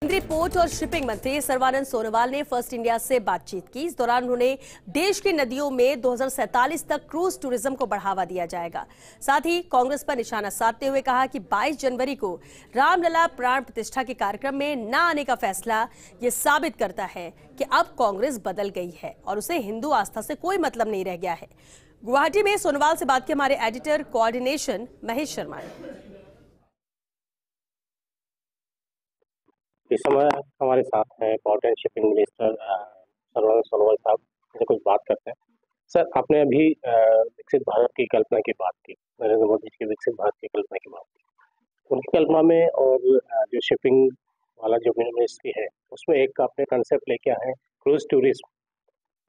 केंद्रीय पोर्ट और शिपिंग मंत्री सर्बानंद सोनोवाल ने फर्स्ट इंडिया से बातचीत की। इस दौरान उन्होंने देश की नदियों में 2047 तक क्रूज टूरिज्म को बढ़ावा दिया जाएगा। साथ ही कांग्रेस पर निशाना साधते हुए कहा कि 22 जनवरी को रामलला प्राण प्रतिष्ठा के कार्यक्रम में न आने का फैसला ये साबित करता है कि अब कांग्रेस बदल गई है और उसे हिंदू आस्था से कोई मतलब नहीं रह गया है। गुवाहाटी में सोनोवाल से बात की हमारे एडिटर कोऑर्डिनेशन महेश शर्मा ने। इस समय हमारे साथ हैं port and shipping minister Sarbananda Sonowal साहब। से कुछ बात करते हैं। सर, आपने अभी विकसित भारत की कल्पना की बात की, नरेंद्र मोदी जी की विकसित भारत की कल्पना की बात की। उनकी कल्पना में और जो शिपिंग वाला जो मिनिस्ट्री है उसमें एक आपने कंसेप्ट लेके आए हैं क्रूज टूरिज्म,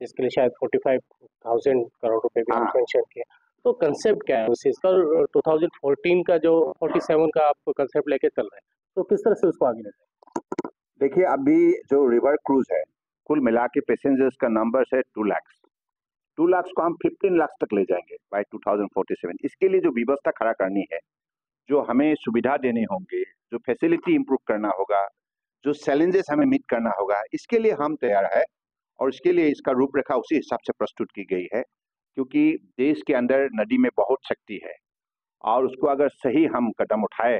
जिसके लिए शायद 45,000 करोड़ रुपए भी मेंशन किए। तो कंसेप्ट क्या है उस चीज का? 2014 का जो 47 का आप कंसेप्ट लेके चल रहे हैं, तो किस तरह से उसको आगे ले जाए? देखिए, अभी जो रिवर क्रूज है, कुल मिला के पैसेंजर्स का नंबर है 2 लाख। 2 लाख को हम 15 लाख तक ले जाएंगे बाय 2047। इसके लिए जो व्यवस्था खड़ा करनी है, जो हमें सुविधा देने होंगे, जो फैसिलिटी इंप्रूव करना होगा, जो चैलेंजेस हमें मीट करना होगा, इसके लिए हम तैयार है। और इसके लिए इसका रूपरेखा उसी हिसाब से प्रस्तुत की गई है, क्योंकि देश के अंदर नदी में बहुत शक्ति है और उसको अगर सही हम कदम उठाए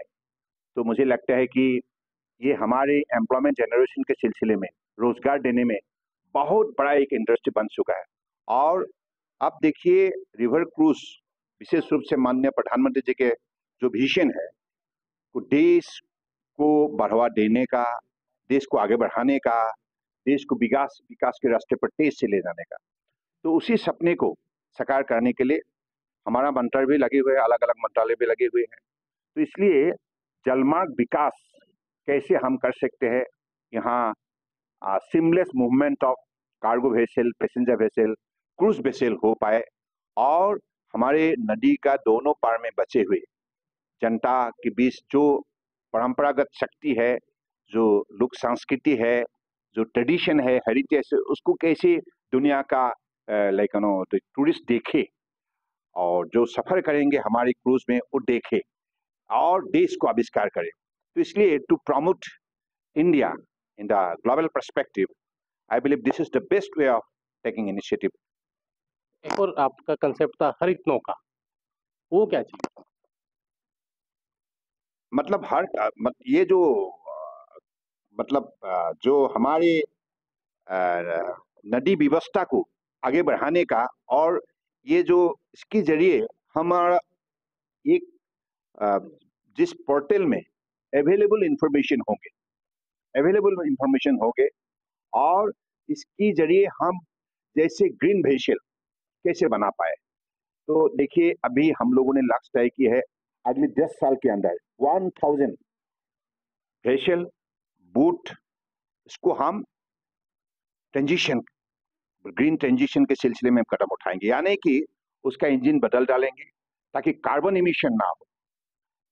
तो मुझे लगता है कि ये हमारे एम्प्लॉयमेंट जनरेशन के सिलसिले में रोजगार देने में बहुत बड़ा एक इंडस्ट्री बन चुका है। और अब देखिए, रिवर क्रूज विशेष रूप से माननीय प्रधानमंत्री जी के जो विजन है, वो देश को बढ़ावा देने का, देश को आगे बढ़ाने का, देश को विकास के रास्ते पर तेज से ले जाने का, तो उसी सपने को साकार करने के लिए हमारा मंत्रालय भी लगे हुए हैं, अलग अलग मंत्रालय भी लगे हुए हैं। तो इसलिए जलमार्ग विकास कैसे हम कर सकते हैं, यहाँ seamless movement of cargo vessel, passenger vessel, cruise vessel हो पाए और हमारे नदी का दोनों पार में बचे हुए जनता के बीच जो परंपरागत शक्ति है, जो लोक संस्कृति है, जो ट्रेडिशन है, हेरिटेज है, उसको कैसे दुनिया का लाइक टूरिस्ट देखे और जो सफर करेंगे हमारी क्रूज में वो देखे और देश को आविष्कार करे। तो इसलिए to promote India in the global perspective, I believe this is the best way of taking initiative. एक और आपका कंसेप्ट था हरित नौका, वो क्या चीज? मतलब ये जो मतलब जो हमारे नदी व्यवस्था को आगे बढ़ाने का, और ये जो इसके जरिए हमारा एक जिस पोर्टल में अवेलेबल इंफॉर्मेशन होंगे और इसकी जरिए हम जैसे ग्रीन वेसल कैसे बना पाए। तो देखिए, अभी हम लोगों ने लक्ष्य तय की है, अगले 10 साल के अंदर 1000 वेसल बूट, इसको हम ग्रीन ट्रांजिशन के सिलसिले में कदम उठाएंगे, यानी कि उसका इंजन बदल डालेंगे ताकि कार्बन इमिशन ना हो।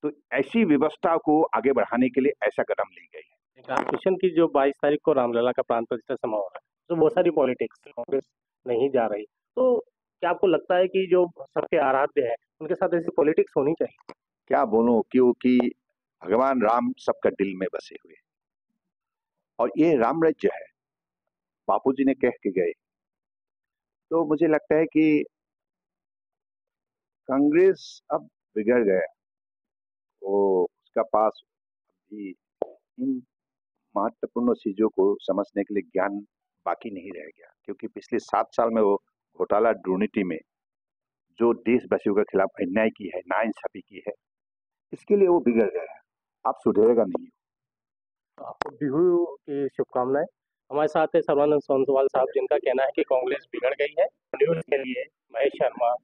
तो ऐसी व्यवस्था को आगे बढ़ाने के लिए ऐसा कदम ली गई है। मिशन की जो 22 तारीख को रामलला का प्राण प्रतिष्ठा समारोह हो रहा है, तो बहुत सारी पॉलिटिक्स, कांग्रेस नहीं जा रही, तो क्या आपको लगता है कि जो सबके आराध्य है उनके साथ ऐसी पॉलिटिक्स होनी चाहिए? क्या बोलूं, क्योंकि भगवान राम सबका दिल में बसे हुए और ये राम राज्य है, बापूजी ने कह के गए। तो मुझे लगता है कि कांग्रेस अब बिगड़ गया, वो उसका पास अभी इन महत्वपूर्ण चीजों को समझने के लिए ज्ञान बाकी नहीं रह गया, क्योंकि पिछले 7 साल में वो घोटाला दुर्नीति में जो देशवासियों के खिलाफ अन्याय की है, नाइंसाफी की है, इसके लिए वो बिगड़ गया है। आप सुधरेगा नहीं। आपको बिहू की शुभकामनाएं। हमारे साथ है सर्बानंद सोनोवाल साहब, जिनका कहना है कि कांग्रेस बिगड़ गई है। न्यूज के लिए महेश शर्मा।